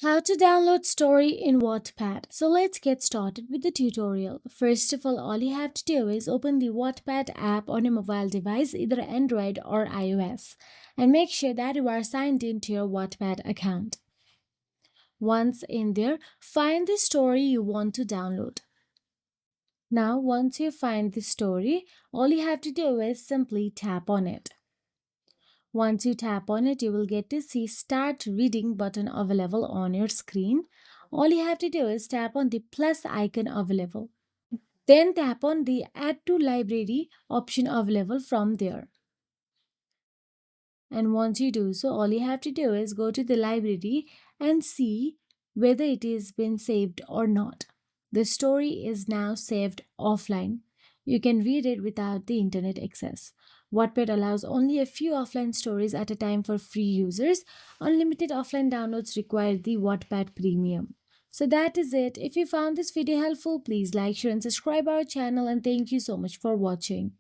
How to download story in Wattpad. So let's get started with the tutorial. First of all you have to do is open the Wattpad app on your mobile device, either Android or iOS, and make sure that you are signed into your Wattpad account. Once in there, find the story you want to download. Now, once you find the story, all you have to do is simply tap on it. Once you tap on it, you will get to see Start Reading button available on your screen. All you have to do is tap on the plus icon available. Then tap on the Add to Library option available from there. And once you do so, all you have to do is go to the library and see whether it has been saved or not. The story is now saved offline. You can read it without the internet access. Wattpad allows only a few offline stories at a time for free users. Unlimited offline downloads require the Wattpad Premium. So that is it. If you found this video helpful, please like, share and subscribe our channel, and thank you so much for watching.